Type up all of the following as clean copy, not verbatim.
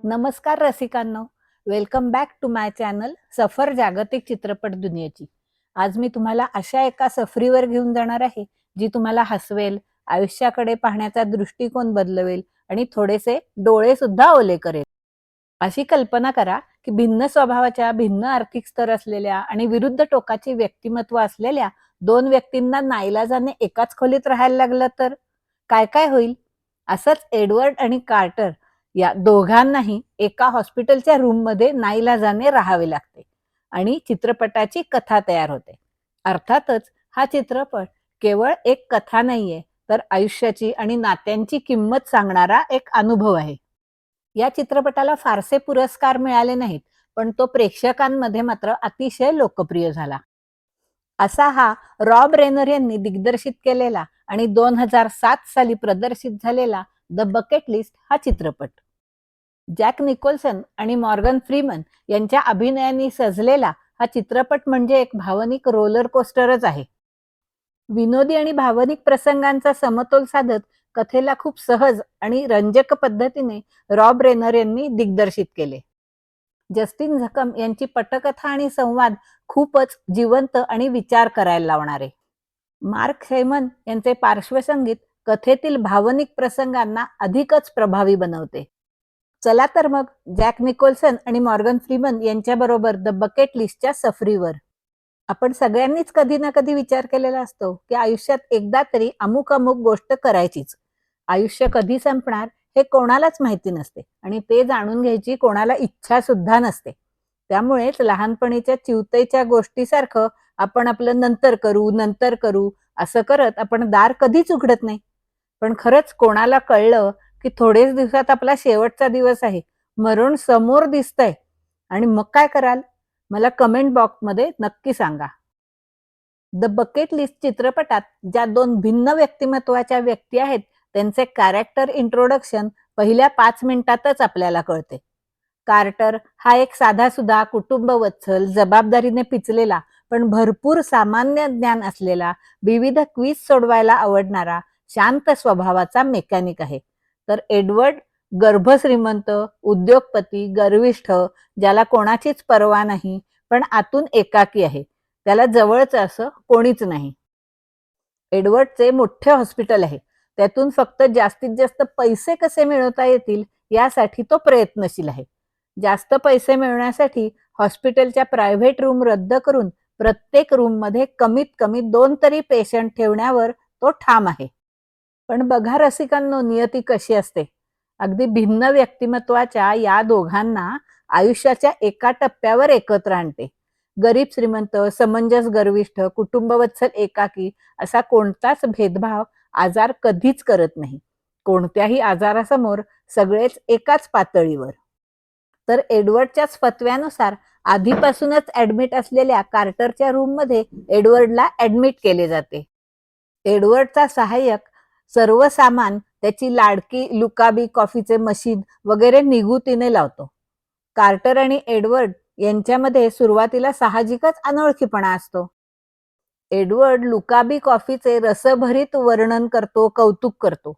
नमस्कार रसिकांनो, welcome back to my channel सफर जागतिक चित्रपट दुनियेची. आज मी तुम्हाला अशा एका सफरीवर घेऊन जाणार आहे जी तुम्हाला हसवेल, आयुष्याकडे पाहण्याचा दृष्टिकोन बदलवेल आणि थोडेसे डोळे सुद्धा ओले करेल. अशी कल्पना करा की भिन्न स्वभावाच्या, भिन्न आर्थिक स्तर असलेल्या आणि विरुद्ध टोकाची व्यक्तिमत्व असलेल्या दोन व्यक्तींना नाईलाजाने एकाच खोलीत राहायला लागलं तर काय काय होईल. असंच एडवर्ड आणि कार्टर या दोघांनाही एका हॉस्पिटलच्या रूममध्ये नाईलाजाने राहावे लागते आणि चित्रपटाची कथा तयार होते. अर्थातच हा चित्रपट केवळ एक कथा नाहीये, तर आयुष्याची आणि नात्यांची किंमत सांगणारा एक अनुभव आहे. या चित्रपटाला फारसे पुरस्कार मिळाले नाहीत, पण तो प्रेक्षकांमध्ये मात्र अतिशय लोकप्रिय झाला. असा हा रॉब रेनर यांनी दिग्दर्शित केलेला आणि 2007 साली प्रदर्शित झालेला द बकेट लिस्ट हा चित्रपट. जॅक निकोल्सन आणि मॉर्गन फ्रीमन यांच्या अभिनयाने सजलेला हा चित्रपट म्हणजे एक भावनिक रोलर कोस्टरच आहे. विनोदी आणि भावनिक प्रसंगांचा समतोल साधत कथेला खूप सहज आणि रंजक पद्धतीने रॉब रेनर यांनी दिग्दर्शित केले. जस्टिन झकम यांची पटकथा आणि संवाद खूपच जिवंत आणि विचार करायला लावणारे. मार्क शेमन यांचे पार्श्वसंगीत कथेतील भावनिक प्रसंगांना अधिकच प्रभावी बनवते. चला तर मग जॅक निकोल्सन आणि मॉर्गन फ्रीमन यांच्याबरोबर द बकेट लिस्टच्या सफरीवर. आपण सगळ्यांनीच कधी ना कधी विचार केलेला असतो की आयुष्यात एकदा तरी अमुक अमुक गोष्ट करायचीच. आयुष्य कधी संपणार हे कोणालाच माहिती नसते आणि ते जाणून घ्यायची कोणाला इच्छा सुद्धा नसते. त्यामुळेच लहानपणीच्या चिवतेच्या गोष्टीसारखं आपण आपलं नंतर करू असं करत आपण दार कधीच उघडत नाही. पण खरंच कोणाला कळलं की थोडेच दिवसात आपला शेवटचा दिवस आहे, मरण समोर दिसतंय, आणि मग काय कराल? मला कमेंट बॉक्समध्ये नक्की सांगा. द बकेट लिस्ट चित्रपटात ज्या दोन भिन्न व्यक्तिमत्वाच्या व्यक्ती आहेत त्यांचे कॅरेक्टर इंट्रोडक्शन पहिल्या 5 मिनिटातच आपल्याला कळते. कार्टर हा एक साधासुधा, कुटुंबवत्सल, जबाबदारीने पिचलेला पण भरपूर सामान्य ज्ञान असलेला, विविध क्विज सोडवायला आवडणारा, शांत स्वभावाचा मेकॅनिक आहे. तर एडवर्ड गर्भश्रीमंत, उद्योगपती, गर्विष्ठ, ज्याला कोणाचीच पर्वा नाही, पण आतून एकाकी आहे. त्याला जवळचं असं कोणीच नाही. एडवर्डचे मोठे हॉस्पिटल आहे. त्यातून फक्त जास्तीत जास्त पैसे कसे मिळवता येतील यासाठी तो प्रयत्नशील आहे. जास्त पैसे मिळवण्यासाठी हॉस्पिटलच्या प्रायव्हेट रूम रद्द करून प्रत्येक रूममध्ये कमीत कमी 2 तरी पेशंट ठेवण्यावर तो ठाम आहे. पण बघा रसिकांनो, नियती कशी असते. अगदी भिन्न व्यक्तिमत्वाच्या या दोघांना आयुष्याच्या एका टप्प्यावर एकत्र आणते. गरीब श्रीमंत, समंजस गर्विष्ठ, कुटुंबवत्सल एकाकी असा कोणताच भेदभाव आजार कधीच करत नाही. कोणत्याही आजारासमोर सगळेच एकाच पातळीवर. तर एडवर्डच्याच फतव्यानुसार आधीपासूनच ऍडमिट असलेल्या कार्टरच्या रूममध्ये एडवर्डला ऍडमिट केले जाते. एडवर्डचा सहाय्यक सर्व सामान, त्याची लाडकी लुकाबी कॉफीचे मशीन वगैरे निगुतीने लावतो. कार्टर आणि एडवर्ड यांच्यामध्ये सुरुवातीला साहजिकच अनोळखीपणा असतो. एडवर्ड लुकाबी कॉफीचे रसभरीत वर्णन करतो, कौतुक करतो.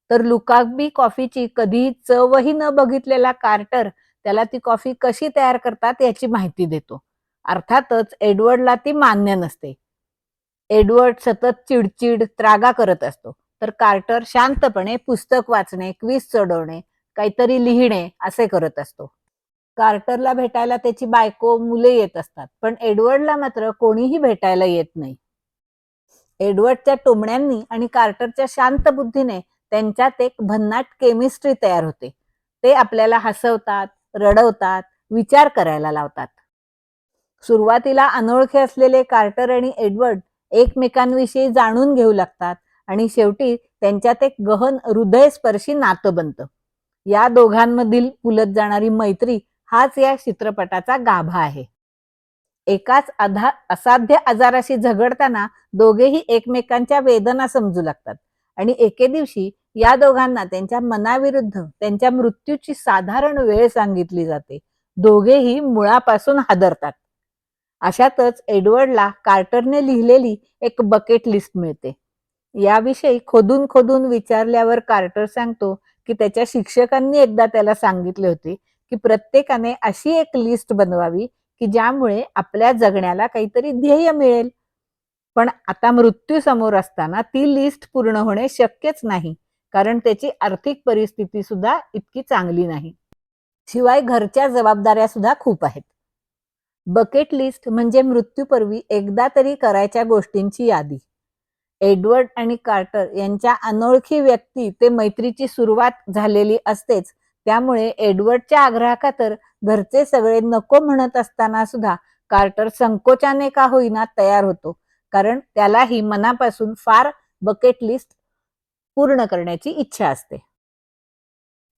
तर लुकाबी कॉफीची कधीही चवही न बघितलेला कार्टर त्याला ती कॉफी कशी तयार करतात याची माहिती देतो. अर्थातच एडवर्डला ती मान्य नसते. एडवर्ड सतत चिडचिड, त्रागा करत असतो. तर कार्टर शांतपणे पुस्तक वाचणे, क्विज सोडवणे, काहीतरी लिहिणे असे करत असतो. कार्टरला भेटायला त्याची बायको, मुले येत असतात, पण एडवर्डला मात्र कोणीही भेटायला येत नाही. एडवर्डच्या टोमण्यांनी आणि कार्टरच्या शांत बुद्धीने त्यांच्यात एक भन्नाट केमिस्ट्री तयार होते. ते आपल्याला हसवतात, रडवतात, विचार करायला लावतात. सुरुवातीला अनोळखे असलेले कार्टर आणि एडवर्ड एकमेकांविषयी जाणून घेऊ लागतात आणि शेवटी त्यांच्यात एक गहन हृदयस्पर्शी नातं बनतं. या दोघांमधील फुलत जाणारी मैत्री हाच या चित्रपटाचा गाभा आहे. एकाच असाध्य आजाराशी झगडताना दोघेही एकमेकांच्या वेदना समजू लागतात आणि एके दिवशी या दोघांना त्यांच्या मनाविरुद्ध त्यांच्या मृत्यूची साधारण वेळ सांगितली जाते. दोघेही मुळापासून हादरतात. अशातच एडवर्डला कार्टरने लिहिलेली एक बकेट लिस्ट मिळते. याविषयी खोदून खोदून विचारल्यावर कार्टर सांगतो की त्याच्या शिक्षकांनी एकदा त्याला सांगितले होते की प्रत्येकाने अशी एक लिस्ट बनवावी की ज्यामुळे आपल्या जगण्याला काहीतरी ध्येय मिळेल. पण आता मृत्यू समोर असताना ती लिस्ट पूर्ण होणे शक्यच नाही, कारण त्याची आर्थिक परिस्थिती सुद्धा इतकी चांगली नाही. शिवाय घरच्या जबाबदाऱ्या सुद्धा खूप आहेत. बकेट लिस्ट म्हणजे मृत्यूपूर्वी एकदा तरी करायच्या गोष्टींची यादी. एडवर्ड आणि कार्टर यांच्या अनोळखी व्यक्ती ते मैत्रीची सुरुवात झालेली असतेच. त्यामुळे एडवर्डच्या आग्रहाखातर घरचे सगळे नको म्हणत असताना सुद्धा कार्टर संकोचाने का होईना तयार होतो, कारण त्यालाही मनापासून फार बकेट लिस्ट पूर्ण करण्याची इच्छा असते.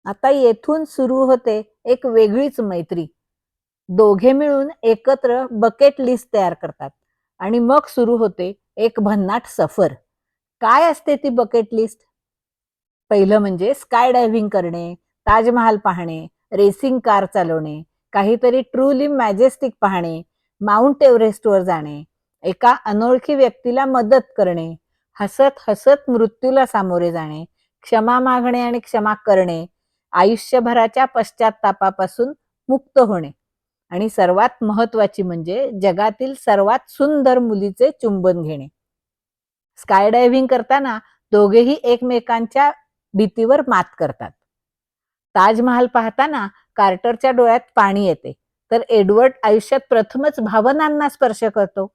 आता येथून सुरू होते एक वेगळीच मैत्री. दोघे मिळून एकत्र बकेट लिस्ट तयार करतात आणि मग सुरू होते एक भन्नाट सफर. काय असते ती बकेट लिस्ट? पहिलं म्हणजे स्काय डायव्हिंग करणे, ताजमहाल पाहणे, रेसिंग कार चालवणे, काहीतरी ट्रूली मॅजेस्टिक पाहणे, माउंट एव्हरेस्टवर जाणे, एका अनोळखी व्यक्तीला मदत करणे, हसत हसत मृत्यूला सामोरे जाणे, क्षमा मागणे आणि क्षमा करणे, आयुष्यभराच्या पश्चात्तापापासून मुक्त होणे आणि सर्वात महत्वाची म्हणजे जगातील सर्वात सुंदर मुलीचे चुंबन घेणे. स्काय डायव्हिंग करताना दोघेही एकमेकांच्या भीतीवर मात करतात. ताजमहाल पाहताना कार्टरच्या डोळ्यात पाणी येते, तर एडवर्ड आयुष्यात प्रथमच भावनांना स्पर्श करतो.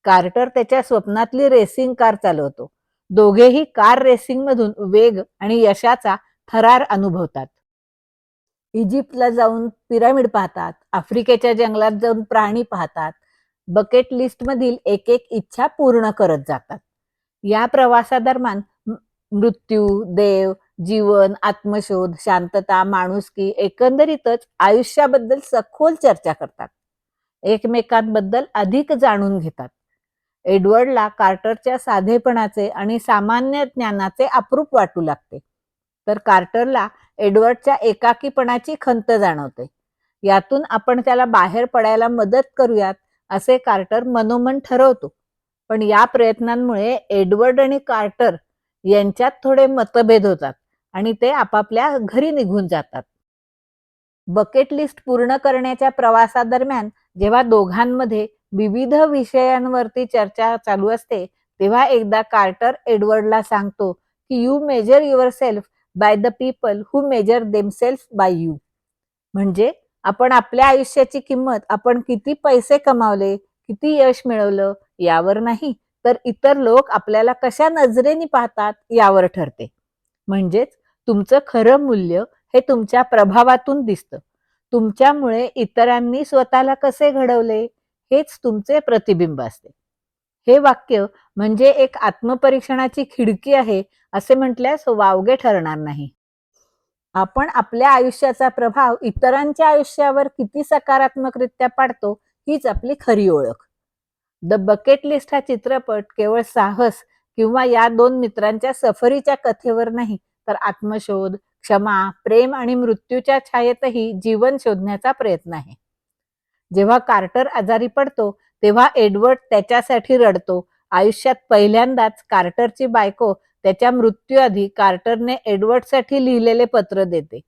कार्टर त्याच्या स्वप्नातली रेसिंग कार चालवतो. दोघेही कार रेसिंग मधून वेग आणि यशाचा थरार अनुभवतात. इजिप्तला जाऊन पिरामिड पाहतात, आफ्रिकेच्या जंगलात जाऊन प्राणी पाहतात. बकेट लिस्ट मधील एक एक इच्छा पूर्ण करत जातात. या प्रवासादरम्यान मृत्यू, देव, जीवन, आत्मशोध, शांतता, माणुसकी, एकंदरीतच आयुष्याबद्दल सखोल चर्चा करतात. एकमेकांबद्दल अधिक जाणून घेतात. एडवर्डला कार्टरच्या साधेपणाचे आणि सामान्य ज्ञानाचे अप्रूप वाटू लागते, तर कार्टरला एडवर्डच्या एकाकीपणाची खंत जाणवते. यातून आपण त्याला बाहेर पडायला मदत करूयात असे कार्टर मनोमन ठरवतो. पण या प्रयत्नांमुळे एडवर्ड आणि कार्टर यांच्यात थोडे मतभेद होतात आणि ते आपापल्या घरी निघून जातात. बकेट लिस्ट पूर्ण करण्याच्या प्रवासादरम्यान जेव्हा दोघांमध्ये विविध विषयांवरती चर्चा चालू असते, तेव्हा एकदा कार्टर एडवर्डला सांगतो की you measure yourself by the people who measure themselves by you. म्हणजे आपण आपल्या आयुष्याची किंमत आपण किती पैसे कमावले, किती यश मिळवलं यावर नाही, तर इतर लोक आपल्याला कशा नजरेने पाहतात यावर ठरते. म्हणजेच तुमचं खरं मूल्य हे तुमच्या प्रभावातून दिसतं. तुमच्यामुळे इतरांनी स्वतःला कसे घडवले हेच तुमचे प्रतिबिंब असते. हे वाक्य म्हणजे एक आत्मपरीक्षणाची खिडकी आहे असे म्हटल्यास वावगे ठरणार नाही. आपण आपल्या आयुष्याचा प्रभाव इतरांच्या आयुष्यावर किती सकारात्मकरित्या पाडतो हीच आपली खरी ओळख. द बकेट लिस्ट हा चित्रपट केवळ साहस किंवा या दोन मित्रांच्या सफरीच्या कथेवर नाही, तर आत्मशोध, क्षमा, प्रेम आणि मृत्यूच्या छायेतही जीवन शोधण्याचा प्रयत्न आहे. जेव्हा कार्टर आजारी पडतो तेव्हा एडवर्ड त्याच्यासाठी रडतो. आयुष्यात पहिल्यांदाच कार्टरची बायको त्याच्या मृत्यूआधी कार्टरने एडवर्डसाठी लिहिलेले पत्र देते.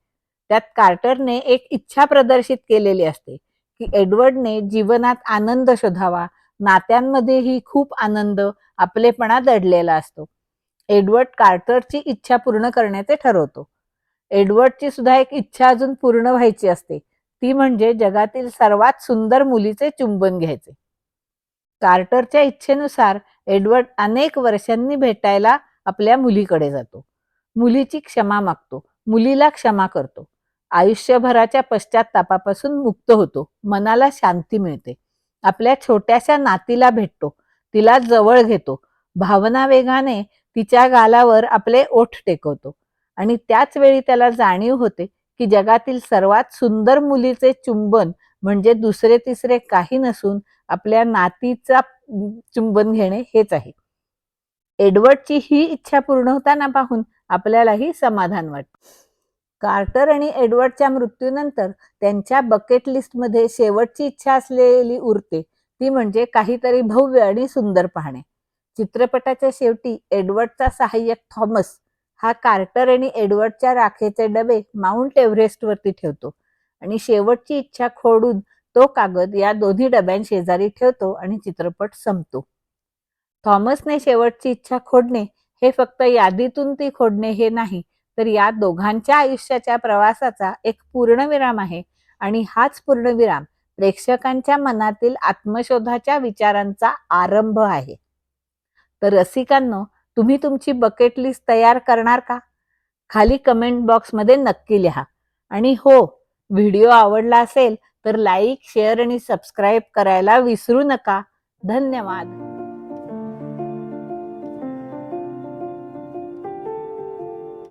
त्यात कार्टरने एक इच्छा प्रदर्शित केलेली असते की एडवर्डने जीवनात आनंद शोधावा, नात्यांमध्येही खूप आनंद, आपलेपणा दडलेला असतो. एडवर्ड कार्टरची इच्छा पूर्ण करण्याचे ठरवतो. एडवर्डची सुद्धा एक इच्छा अजून पूर्ण व्हायची असते, ती म्हणजे जगातील सर्वात सुंदर मुलीचे चुंबन घ्यायचे. कार्टरच्या इच्छेनुसार एडवर्ड अनेक वर्षांनी भेटायला आपल्या मुलीकडे जातो. मुलीची क्षमा मागतो, मुलीला क्षमा करतो. आयुष्यभराच्या पश्चात्तापापासून मुक्त होतो. मनाला शांती मिळते. आपल्या छोट्याशा नातीला भेटतो, तिला जवळ घेतो. भावना वेगाने तिच्या गालावर आपले ओठ टेकवतो आणि त्याच वेळी त्याला जाणीव होते की जगातील सर्वात सुंदर मुलीचे चुंबन म्हणजे दुसरे तिसरे काही नसून आपल्या नातीचा चुंबन घेणे हेच आहे. एडवर्डची ही इच्छा पूर्ण होताना पाहून आपल्यालाही समाधान वाटते. कार्टर आणि एडवर्डच्या मृत्यूनंतर त्यांच्या बकेट लिस्टमध्ये शेवटची इच्छा असलेली उरते, ती म्हणजे काहीतरी भव्य आणि सुंदर पाहणे. चित्रपटाच्या शेवटी एडवर्डचा सहाय्यक थॉमस हा कार्टर आणि एडवर्डच्या राखेचे डबे माउंट एव्हरेस्टवरती ठेवतो आणि शेवटची इच्छा खोडून तो कागद या दोन्ही डब्यांशेजारी ठेवतो आणि चित्रपट संपतो. थॉमसने शेवटची इच्छा खोडणे हे फक्त यादीतून ती खोडणे हे नाही, तर या दोघांच्या आयुष्याच्या प्रवासाचा एक पूर्णविराम आहे आणि हाच पूर्णविराम प्रेक्षकांच्या मनातील आत्मशोधाच्या विचारांचा आरंभ आहे. तर रसिकांनो, तुम्ही तुमची बकेट लिस्ट तयार करणार का? खाली कमेंट बॉक्समध्ये नक्की लिहा. आणि हो, व्हिडिओ आवडला असेल तर लाईक, शेअर आणि सबस्क्राईब करायला विसरू नका. धन्यवाद.